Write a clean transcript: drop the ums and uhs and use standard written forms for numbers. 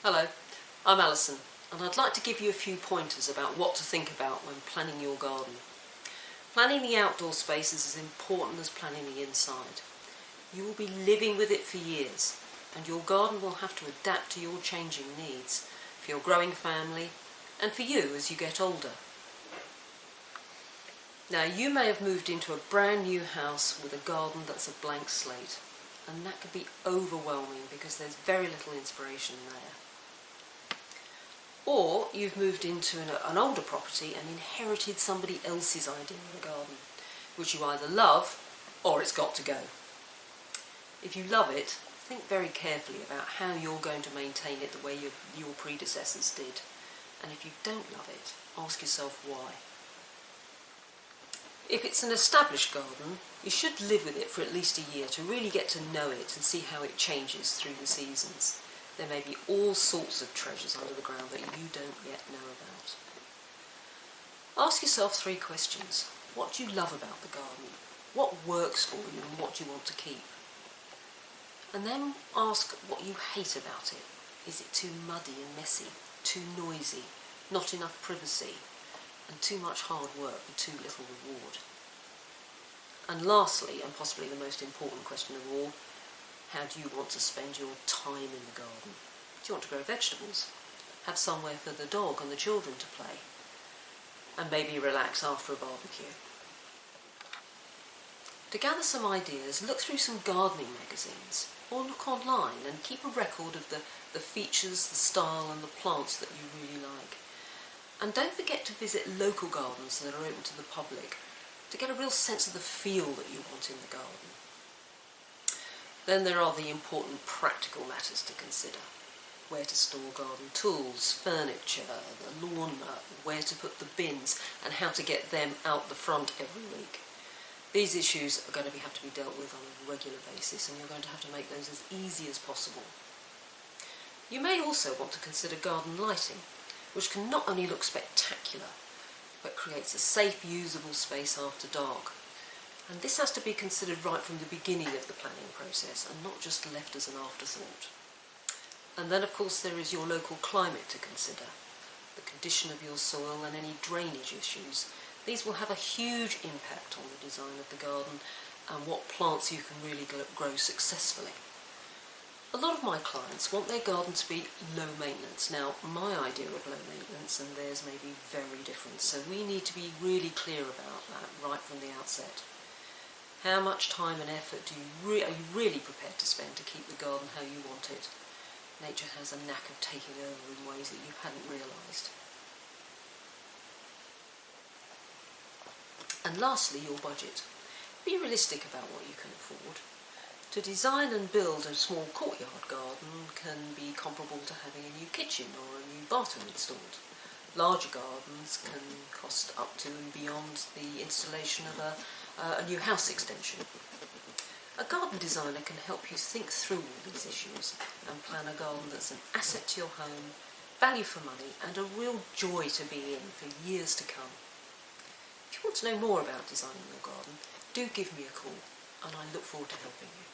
Hello, I'm Alison, and I'd like to give you a few pointers about what to think about when planning your garden. Planning the outdoor space is as important as planning the inside. You will be living with it for years, and your garden will have to adapt to your changing needs, for your growing family, and for you as you get older. Now, you may have moved into a brand new house with a garden that's a blank slate, and that can be overwhelming because there's very little inspiration there. Or you've moved into an older property and inherited somebody else's idea of a garden, which you either love or it's got to go. If you love it, think very carefully about how you're going to maintain it the way your predecessors did. And if you don't love it, ask yourself why. If it's an established garden, you should live with it for at least a year to really get to know it and see how it changes through the seasons. There may be all sorts of treasures under the ground that you don't yet know about. Ask yourself 3 questions. What do you love about the garden? What works for you and what do you want to keep? And then ask what you hate about it. Is it too muddy and messy, too noisy, not enough privacy, and too much hard work for too little reward? And lastly, and possibly the most important question of all, how do you want to spend your time in the garden? Do you want to grow vegetables? Have somewhere for the dog and the children to play? And maybe relax after a barbecue? To gather some ideas, look through some gardening magazines or look online and keep a record of the features, the style and the plants that you really like. And don't forget to visit local gardens that are open to the public to get a real sense of the feel that you want in the garden. Then there are the important practical matters to consider. Where to store garden tools, furniture, the lawnmower, where to put the bins and how to get them out the front every week. These issues are going to have to be dealt with on a regular basis and you're going to have to make those as easy as possible. You may also want to consider garden lighting, which can not only look spectacular, but creates a safe, usable space after dark. And this has to be considered right from the beginning of the planning process and not just left as an afterthought. And then of course there is your local climate to consider, the condition of your soil and any drainage issues. These will have a huge impact on the design of the garden and what plants you can really grow successfully. A lot of my clients want their garden to be low maintenance. Now, my idea of low maintenance and theirs may be very different, so we need to be really clear about that right from the outset. How much time and effort are you really prepared to spend to keep the garden how you want it? Nature has a knack of taking over in ways that you hadn't realised. And lastly, your budget. Be realistic about what you can afford. To design and build a small courtyard garden can be comparable to having a new kitchen or a new bathroom installed. Larger gardens can cost up to and beyond the installation of a new house extension. A garden designer can help you think through all these issues and plan a garden that's an asset to your home, value for money and a real joy to be in for years to come. If you want to know more about designing your garden, do give me a call and I look forward to helping you.